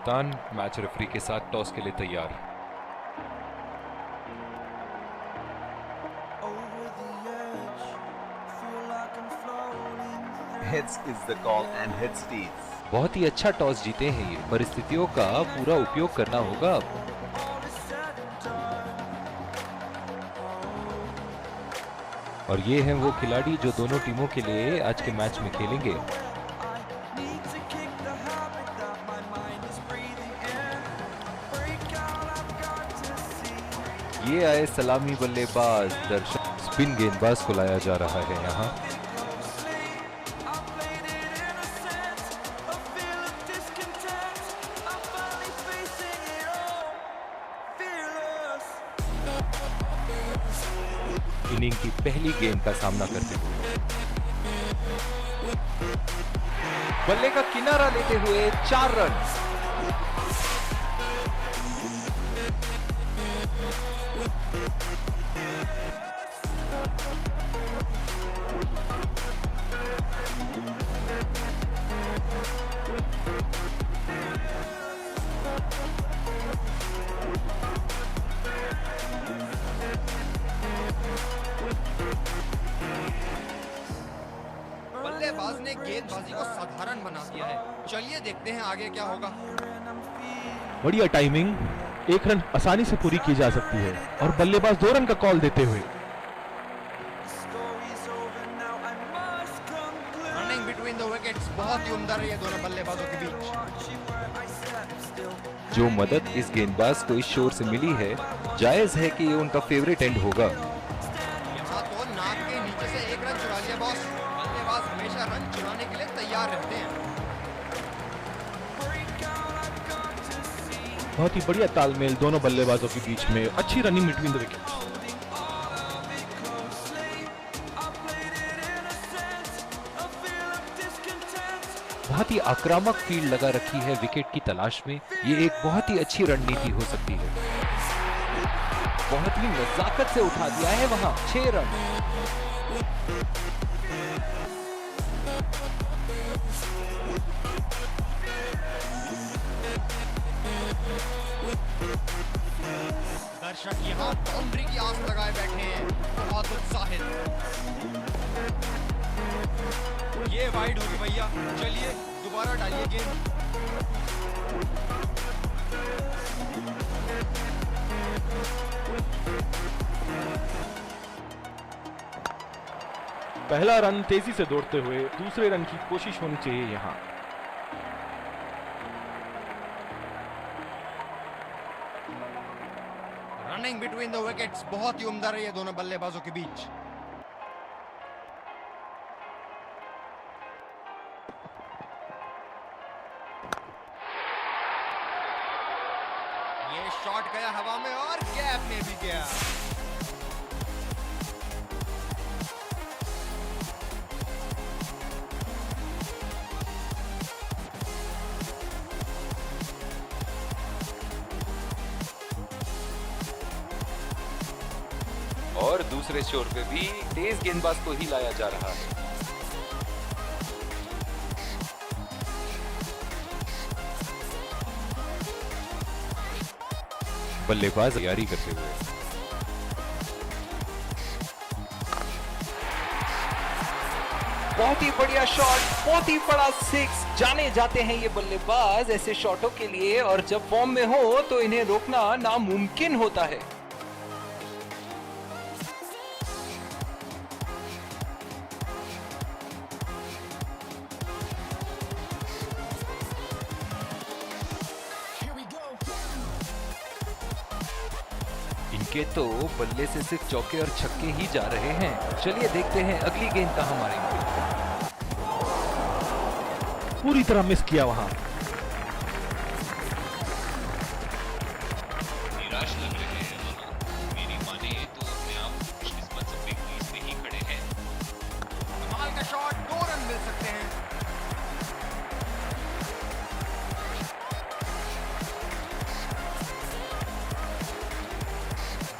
कप्तान match referee के साथ टॉस के लिए तैयार। Heads is the call and heads stays. बहुत ही अच्छा टॉस जीते हैं ये, परिस्थितियों का पूरा उपयोग करना होगा अब। और ये हैं वो खिलाड़ी जो दोनों टीमों के लिए आज के मैच में खेलेंगे। ये आए सलामी बल्लेबाज दर्शक, स्पिन गेंदबाज को लाया जा रहा है यहाँ। इनिंग की पहली गेंद का सामना करते हुए बल्ले का किनारा लेते हुए 4 रन। बल्लेबाज ने गेंदबाजी को साधारण बना दिया है। चलिए देखते हैं आगे क्या होगा। बढ़िया टाइमिंग, एक रन आसानी से पूरी की जा सकती है और बल्लेबाज 2 रन का कॉल देते हुए रनिंग बिटवीन द विकेट्स बहुत ही उम्दा रही है दोनों बल्लेबाजों के बीच। जो मदद इस गेंदबाज को इस शोर से मिली है, जायज है कि ये उनका फेवरेट एंड होगा। यहाँ तो नाक के नीचे से 1 रन चुरा लिया बॉस। बल्लेबाज हमेशा रन चुराने के लिए तैयार रहते हैं। बहुत ही बढ़िया तालमेल दोनों बल्लेबाजों के बीच में, अच्छी रनिंग बिटवीन द विकेट्स। बहुत ही आक्रामक फील्ड लगा रखी है विकेट की तलाश में। ये एक बहुत ही अच्छी रणनीति हो सकती है। बहुत ही नजाकत से उठा दिया है वहां 6 रन। दर्शक यहाँ बाउंड्री की आस लगाए बैठे हैं, बहुत उत्साहित। ये वाइड होगी भैया, चलिए दोबारा डालिए गेंद। पहला रन तेजी से दौड़ते हुए दूसरे रन की कोशिश होनी चाहिए यहाँ। रनिंग बिटवीन द विकेट्स बहुत ही उम्दा रही है दोनों बल्लेबाजों के बीच। ये शॉट गया हवा में और गैप में भी गया। और दूसरे शोर पे भी तेज गेंदबाज को ही लाया जा रहा है। बल्लेबाज तैयारी करते हुए बहुत ही बढ़िया शॉट, बहुत ही बड़ा 6। जाने जाते हैं ये बल्लेबाज ऐसे शॉटों के लिए, और जब फॉर्म में हो तो इन्हें रोकना नामुमकिन होता है। इनके तो बल्ले से सिर्फ चौके और छक्के ही जा रहे हैं। चलिए देखते हैं अगली गेंद कहां मारेंगे। पूरी तरह मिस किया वहां। निराश लग रहे हैं वहां। मेरी माने तो अपने आप किस्मत से क्रीज पे ही खड़े हैं। कमाल का शॉट, 2 रन मिल सकते हैं।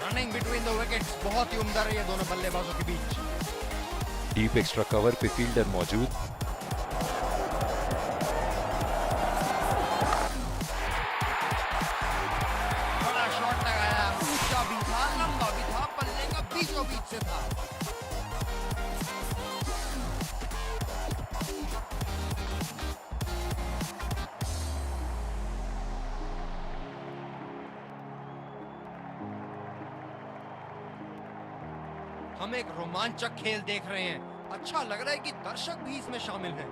रनिंग बिटवीन द विकेट्स बहुत ही उम्दा रही है दोनों बल्लेबाजों के बीच। डीप एक्स्ट्रा कवर पे फील्डर मौजूद। हम एक रोमांचक खेल देख रहे हैं। अच्छा लग रहा है कि दर्शक भी इसमें शामिल हैं।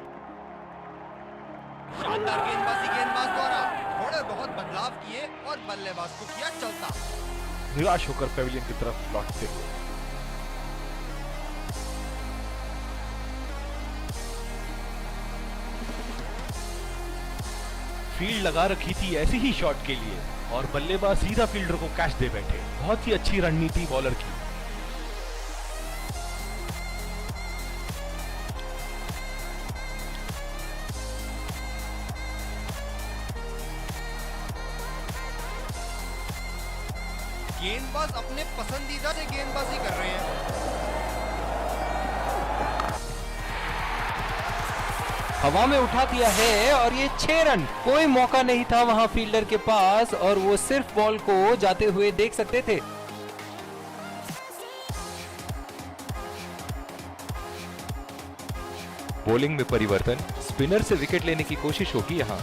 शानदार गेंदबाजी गेंदबाज द्वारा थोड़े बहुत बदलाव किए और बल्लेबाज को किया चलता। निराश होकर पेविलियन की तरफ लौटते हुए। फील्ड लगा रखी थी ऐसी ही शॉट के लिए और बल्लेबाज सीधा फील्डर को कैच दे बैठे। बहुत ही अच्छी रणनीति बॉलर की। गेंदबाज अपने पसंदीदा से गेंदबाजी कर रहे हैं। हवा में उठा दिया है और ये 6 रन। कोई मौका नहीं था वहां फील्डर के पास और वो सिर्फ बॉल को जाते हुए देख सकते थे। बॉलिंग में परिवर्तन, स्पिनर से विकेट लेने की कोशिश होगी यहां।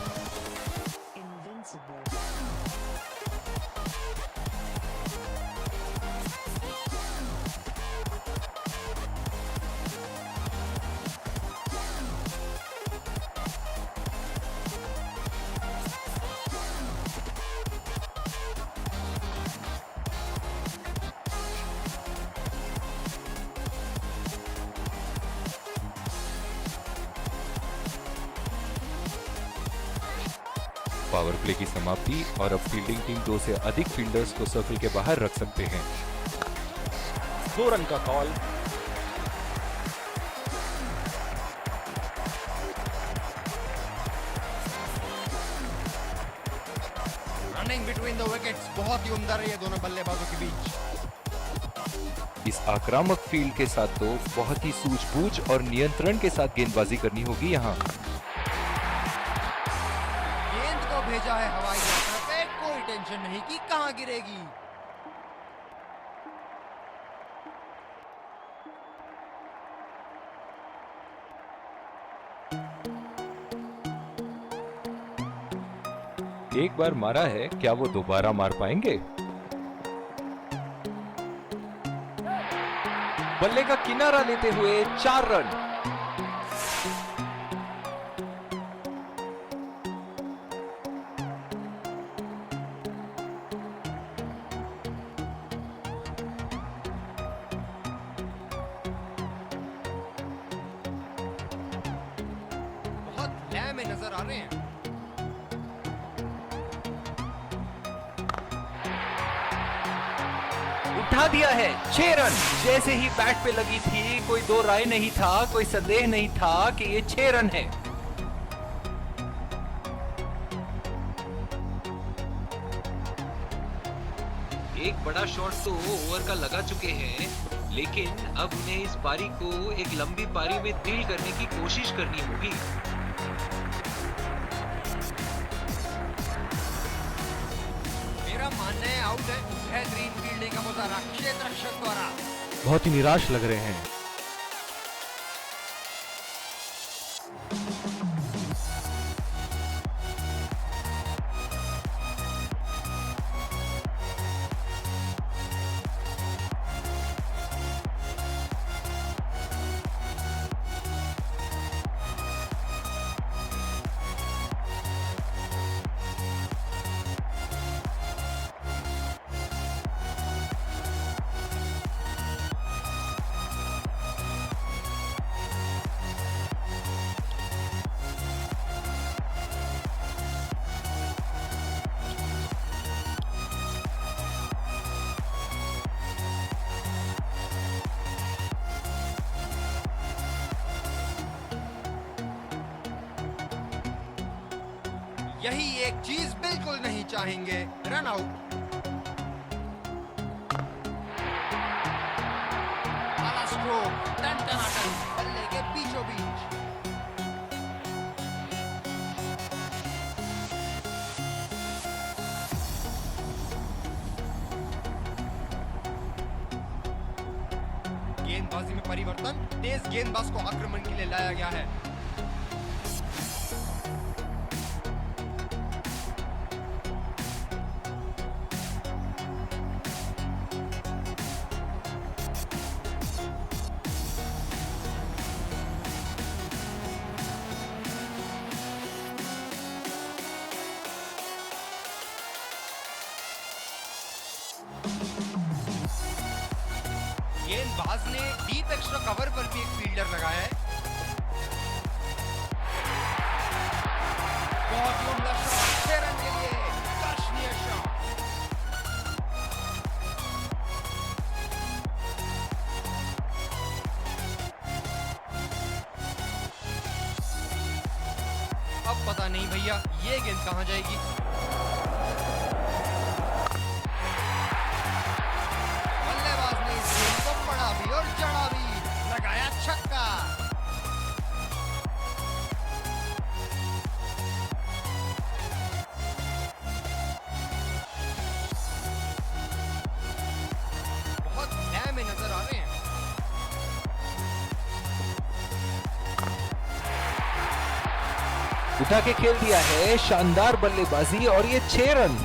पावर प्ले की समाप्ति और अब फील्डिंग टीम 2 से अधिक फील्डर्स को सर्कल के बाहर रख सकते हैं। 2 रन का call. Running between the wickets बहुत ही उम्दा रही है दोनों बल्लेबाजों के बीच। इस आक्रामक फील्ड के साथ तो बहुत ही सूझबूझ और नियंत्रण के साथ गेंदबाजी करनी होगी यहाँ। गेंद को भेजा है हवाई यात्रा पे, कोई टेंशन नहीं कि कहां गिरेगी। एक बार मारा है, क्या वो दोबारा मार पाएंगे? बल्ले का किनारा लेते हुए 4 रन। बहुत लय में नजर आ रहे हैं। उठा दिया है 6 रन। जैसे ही बैट पे लगी थी कोई दो राय नहीं था, कोई संदेह नहीं था कि ये 6 रन है। एक बड़ा शॉट तो ओवर का लगा चुके हैं, लेकिन अब उन्हें इस पारी को एक लंबी पारी में डील करने की कोशिश करनी होगी। मेरा मानना है आउट है। बेहतरीन फील्डिंग का मुजाहरा क्षेत्र रक्षक द्वारा। बहुत ही निराश लग रहे हैं। यही एक चीज बिल्कुल नहीं चाहेंगे, रन आउट। आला स्ट्रोक, टन-टनाटन, बल्ले के बीचों बीच। गेंदबाजी में परिवर्तन, तेज गेंदबाज को आक्रमण के लिए लाया गया है। गेंदबाज ने डीप एक्स्ट्रा कवर पर भी एक फील्डर लगाया है। बहुत ही उम्दा शॉट, 6 रन के लिए दर्शनीय शॉट। अब पता नहीं भैया ये गेंद कहां जाएगी। बल्लेबाज ने इस गेंद को पड़ा भी और जड़ा भी, लगाया छक्का। बहुत लय में नजर आ रहे हैं। उठा के खेल दिया है, शानदार बल्लेबाजी और ये 6 रन।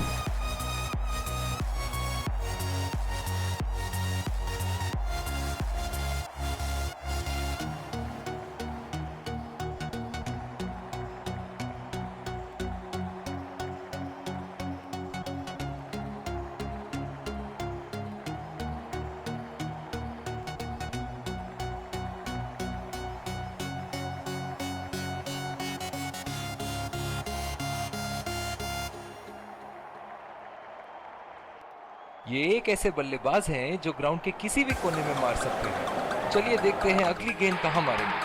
ये एक ऐसे बल्लेबाज हैं जो ग्राउंड के किसी भी कोने में मार सकते हैं। चलिए देखते हैं अगली गेंद कहां मारेंगे।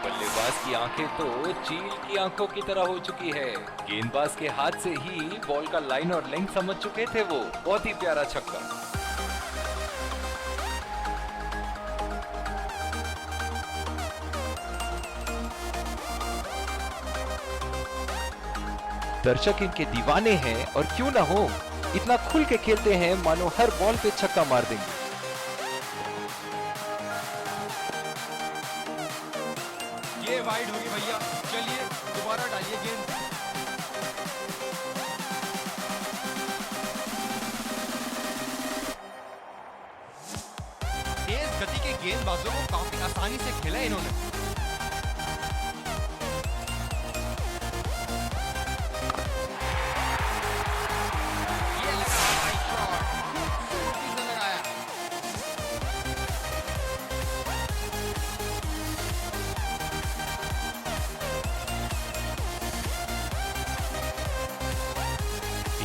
बल्लेबाज की आंखें तो चील की आंखों की तरह हो चुकी है। गेंदबाज के हाथ से ही बॉल का लाइन और लेंथ समझ चुके थे वो। बहुत ही प्यारा छक्का। दर्शक इनके दीवाने हैं और क्यों ना हो, इतना खुल के खेलते हैं मानो हर बॉल पे छक्का मार देंगे। ये वाइड होगी भैया, चलिए दोबारा डालिए गेंद। तेज गति के गेंदबाजों को काफी आसानी से खेला इन्होंने।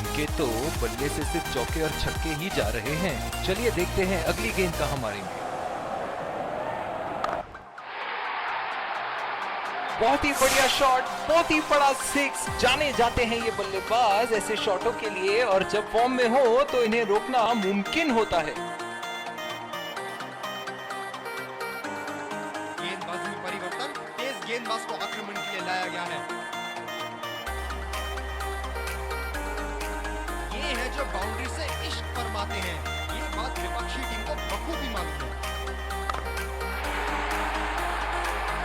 के तो बल्ले से सिर्फ चौके और छक्के ही जा रहे हैं। चलिए देखते हैं अगली गेंद कहां मारेंगे। बहुत ही बढ़िया शॉट, बहुत ही बड़ा 6। जाने जाते हैं ये बल्लेबाज ऐसे शॉटों के लिए, और जब फॉर्म में हो तो इन्हें रोकना मुमकिन होता है। गेंदबाजी में परिवर्तन, तेज गेंदबाज को आक्रमण के लिए लाया गया है। ये है जो बाउंड्री से इश्क फरमाते हैं। ये बात विपक्षी टीम को बखूबी मालूम है।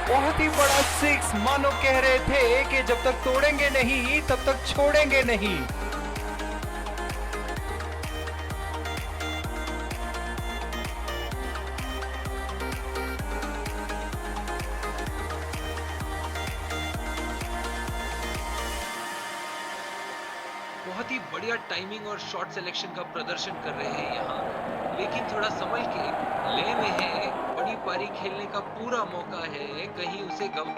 बहुत ही बड़ा 6, मानो कह रहे थे कि जब तक तोड़ेंगे नहीं तब तक छोड़ेंगे नहीं। बहुत ही बढ़िया टाइमिंग और शॉट सिलेक्शन का प्रदर्शन कर रहे हैं यहाँ, लेकिन थोड़ा संभल के। ले में है, बड़ी पारी खेलने का पूरा मौका है, कहीं उसे गम।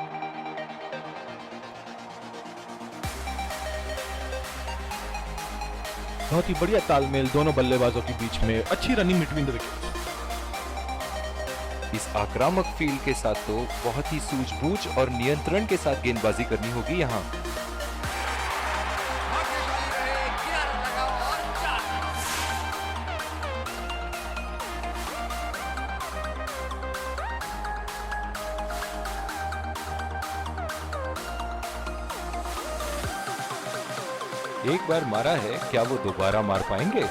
बहुत ही बढ़िया तालमेल दोनों बल्लेबाजों के बीच में, अच्छी रनिंग बिटवीन द विकेट्स। इस आक्रामक फील्ड के साथ तो बहुत ही सूझबूझ और नियंत्रण के साथ गेंदबाजी करनी होगी यहाँ। एक बार मारा है, क्या वो दोबारा मार पाएंगे?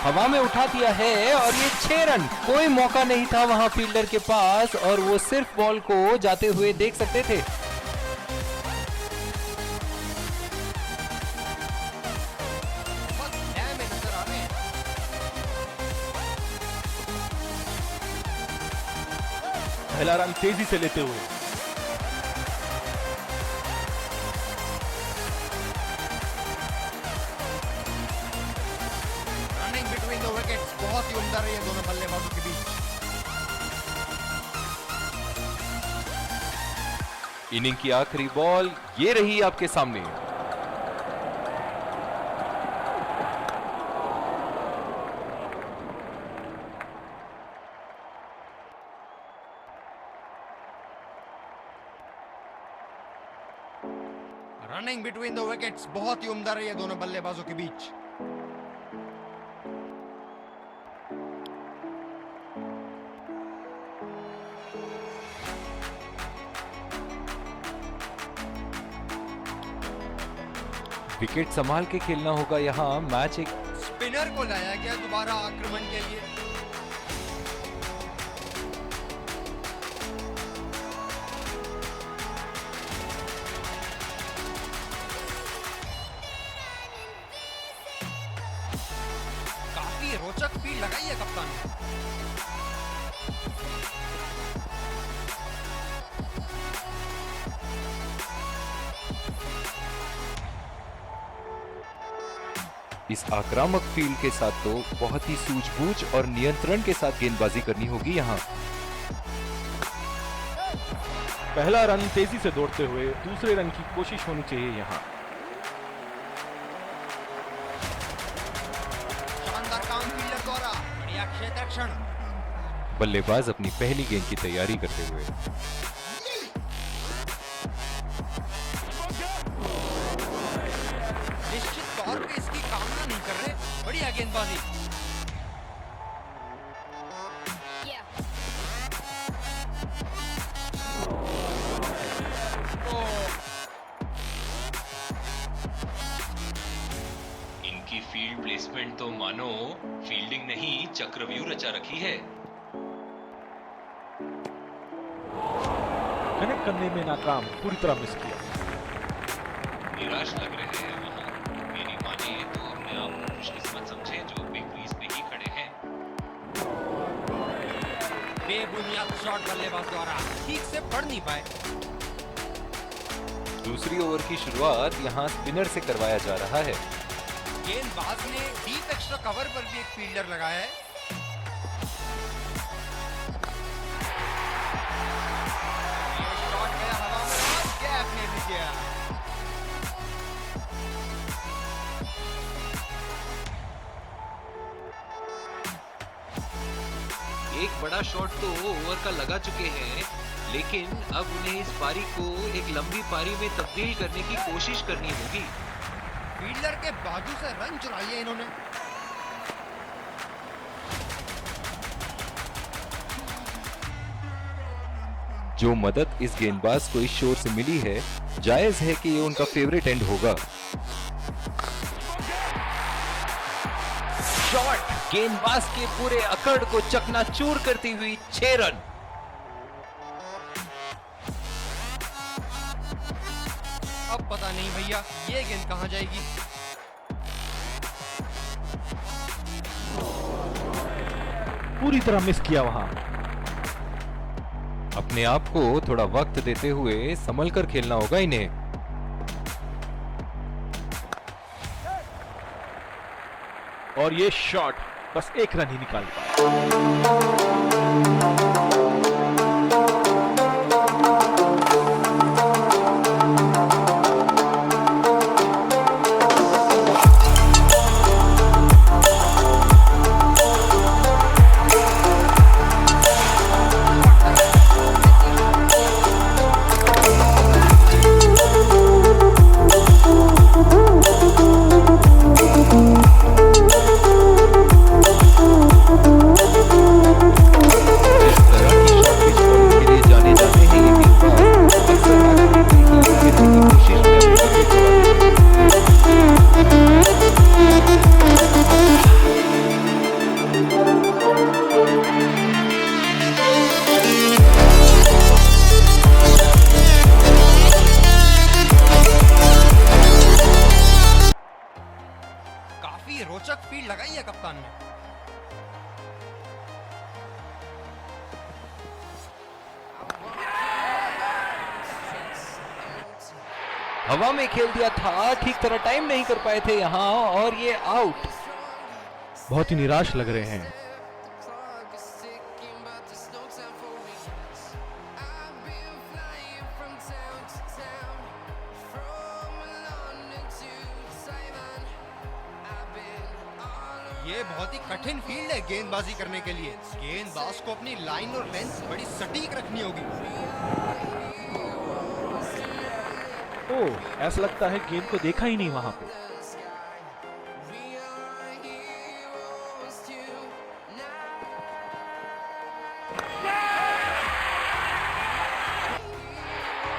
हवा में उठा दिया है और ये 6 रन। कोई मौका नहीं था वहां फील्डर के पास और वो सिर्फ बॉल को जाते हुए देख सकते थे। पहला रन तेजी से लेते हुए रही है दोनों बल्लेबाजों के बीच। इनिंग की आखिरी बॉल ये रही आपके सामने। रनिंग बिटवीन द विकेट्स बहुत ही उम्दा रही है दोनों बल्लेबाजों के बीच। विकेट संभाल के खेलना होगा यहाँ। मैच एक स्पिनर को लाया गया दोबारा आक्रमण के लिए। काफी रोचक फील्ड लगाई है कप्तान ने। इस आक्रामक फील्ड के साथ तो बहुत ही सूझबूझ और नियंत्रण के साथ गेंदबाजी करनी होगी यहाँ। पहला रन तेजी से दौड़ते हुए दूसरे रन की कोशिश होनी चाहिए यहाँ। शानदार काम फील्डर द्वारा, बढ़िया क्षेत्ररक्षण। बल्लेबाज अपनी पहली गेंद की तैयारी करते हुए। निश्चित तौर पे इसकी कामना नहीं कर रहे, बढ़िया गेंदबाजी। इनकी फील्ड प्लेसमेंट तो मानो फील्डिंग नहीं चक्रव्यूह रचा रखी है। कनेक्ट करने में नाकाम, पूरी तरह मिस किया। निराश लग रहे हैं वहाँ। मेरी माने तो अपने आप को खुशकिस्मत समझे जो बिग क्रीज पे ही खड़े हैं। बेबुनियाद शॉट बल्लेबाज द्वारा ठीक से पढ़ नहीं पाए। दूसरी ओवर की शुरुआत यहाँ स्पिनर से करवाया जा रहा है। गेंदबाज ने डीप एक्स्ट्रा कवर पर भी एक फील्डर लगाया है। ये शॉट गया हवा में और गैप में भी गया। एक बड़ा शॉट तो ओवर का लगा चुके हैं, लेकिन अब उन्हें इस पारी को एक लंबी पारी में तब्दील करने की कोशिश करनी होगी। फील्डर के बाजू से रन चुरा लिए इन्होंने। जो मदद इस गेंदबाज को इस शोर से मिली है, जायज है कि ये उनका फेवरेट एंड होगा। शॉट गेंदबाज के पूरे अकड़ को चकनाचूर करती हुई 6 रन। अब पता नहीं भैया ये गेंद कहां जाएगी। पूरी तरह मिस किया वहां। अपने आप को थोड़ा वक्त देते हुए संभल कर खेलना होगा इन्हें। और ये शॉट बस एक रन ही निकाल पाया। काफी रोचक फील्ड लगाई है कप्तान ने। हवा में खेल दिया था, ठीक तरह टाइम नहीं कर पाए थे यहाँ और ये आउट। बहुत ही निराश लग रहे हैं। ये बहुत ही कठिन फील्ड है गेंदबाजी करने के लिए। गेंदबाज को अपनी लाइन और लेंथ बड़ी सटीक रखनी होगी। ओह, ऐसा लगता है गेंद को देखा ही नहीं वहां पे।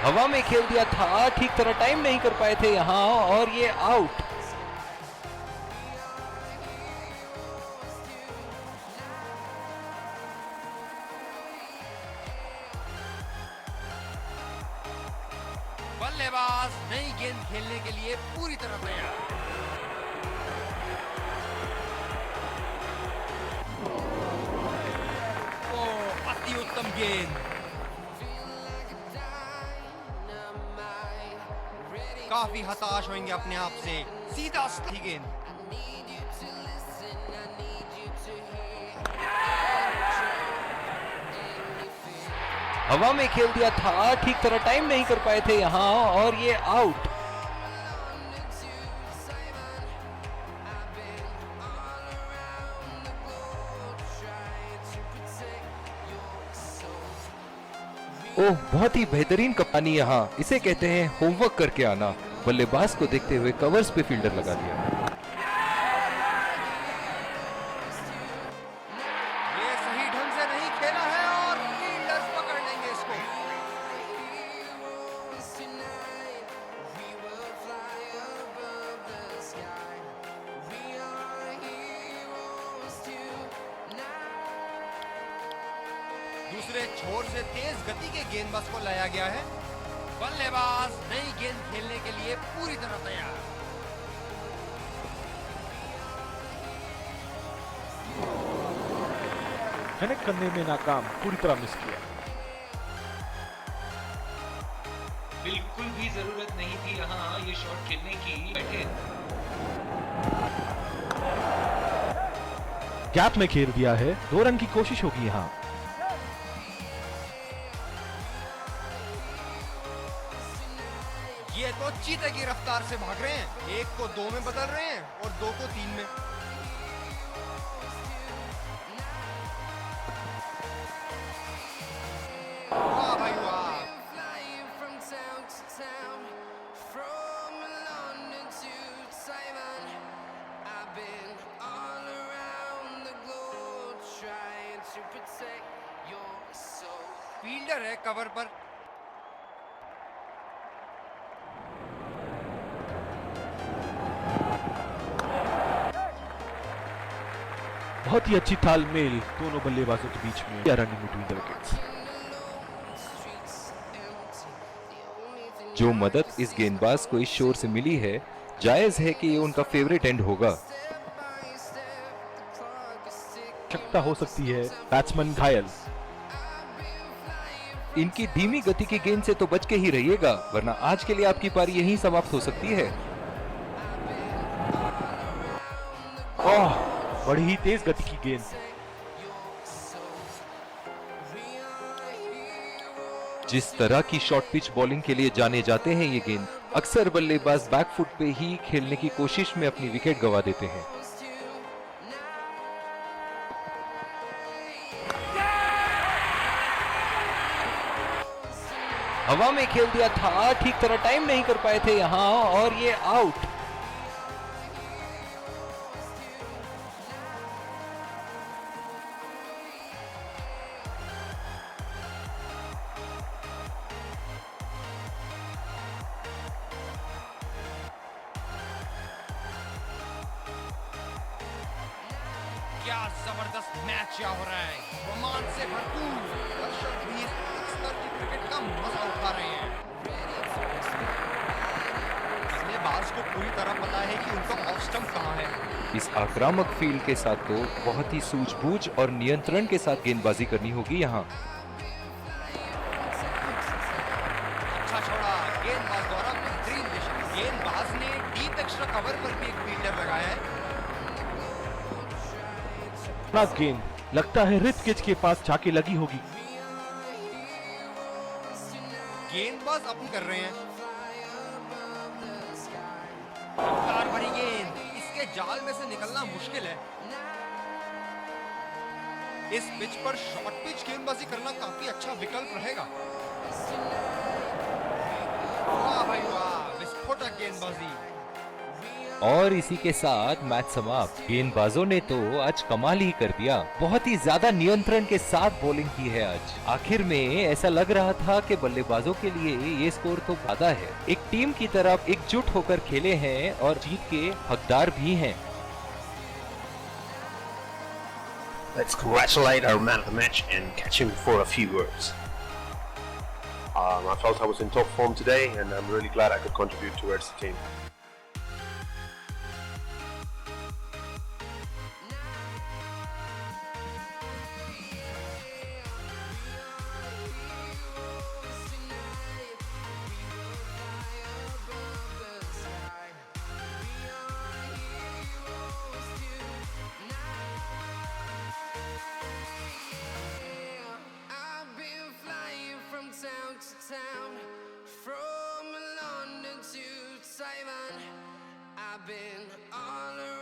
हवा में खेल दिया था, ठीक तरह टाइम नहीं कर पाए थे यहाँ और ये आउट। बल्लेबाज नई गेंद खेलने के लिए पूरी तरह तैयार। ओह, अति उत्तम गेंद। काफी हताश होंगे अपने आप से। सीधा सही गेंद। हवा में खेल दिया था, ठीक तरह टाइम नहीं कर पाए थे यहाँ और ये आउट। ओह, बहुत ही बेहतरीन कप्तानी यहाँ। इसे कहते हैं होमवर्क करके आना। बल्लेबाज को देखते हुए कवर्स पे फील्डर लगा दिया। ये सही ढंग से नहीं खेला है और फील्डर्स पकड़ लेंगे इसको। दूसरे छोर से तेज गति के गेंदबाज को लाया गया है। बल्लेबाज नई गेंद खेलने के लिए पूरी तरह तैयार। कनेक्ट करने में नाकाम, पूरी तरह मिस किया। बिल्कुल भी जरूरत नहीं थी यहाँ ये शॉट खेलने की। बैठे गैप में खेल दिया है, 2 रन की कोशिश होगी यहाँ। ये तो चीते की रफ्तार से भाग रहे हैं। 1 को 2 में बदल रहे हैं और 2 को 3 में। वाह भाई वाह। फील्डर है कवर पर। बहुत ही अच्छी तालमेल दोनों बल्लेबाजों के बीच में। Running between the wickets. जो मदद इस गेंदबाज को इस शोर से मिली है, जायज है कि ये उनका फेवरेट एंड होगा। शक्ता हो सकती है, बैट्समैन घायल। इनकी धीमी गति की गेंद से तो बच के ही रहिएगा, वरना आज के लिए आपकी पारी यहीं समाप्त हो सकती है। ओह, बड़ी ही तेज गति की गेंद। जिस तरह की शॉर्ट पिच बॉलिंग के लिए जाने जाते हैं ये गेंद, अक्सर बल्लेबाज बैकफुट पे ही खेलने की कोशिश में अपनी विकेट गंवा देते हैं। हवा में खेल दिया था, ठीक तरह टाइम नहीं कर पाए थे यहाँ और ये आउट। क्या जबरदस्त मैच यहाँ हो रहा है। रोमांच से भरपूर। दर्शक भी इस स्तर की क्रिकेट का मजा उठा रहे हैं। बल्लेबाज को पूरी तरह पता है कि उनका ऑफ स्टंप कहाँ है। इस आक्रामक फील्ड के साथ तो बहुत ही सूझबूझ और नियंत्रण के साथ गेंदबाजी करनी होगी यहाँ। अच्छा छोड़ा। गेंदबाज द्वारा बेहतरीन दिशा। गेंदबाज ने डीप एक्स्ट्रा कवर पर भी एक फील्डर लगाया है। गेंद लगता है रित किच के पास जाके लगी होगी। गेंदबाज अपन कर रहे हैं। रफ्तार भरी गेंद। इसके जाल में से निकलना मुश्किल है। इस पिच पर शॉर्ट पिच गेंदबाजी करना काफी अच्छा विकल्प रहेगा। वाह भाई वाह, विस्फोटक गेंदबाजी। और इसी के साथ मैच समाप्त। गेंदबाजों ने तो आज कमाल ही कर दिया। बहुत ही ज्यादा नियंत्रण के साथ बॉलिंग की है आज। आखिर में ऐसा लग रहा था कि बल्लेबाजों के लिए ये स्कोर तो बाधा है। एक टीम की तरफ एकजुट होकर खेले हैं और जीत के हकदार भी हैं। Let's congratulate our man of the match and catch him for a few words. I felt I was in top form today and I'm really glad I could contribute towards the team. I've been flying from town to town, from London to Taiwan. I've been all around.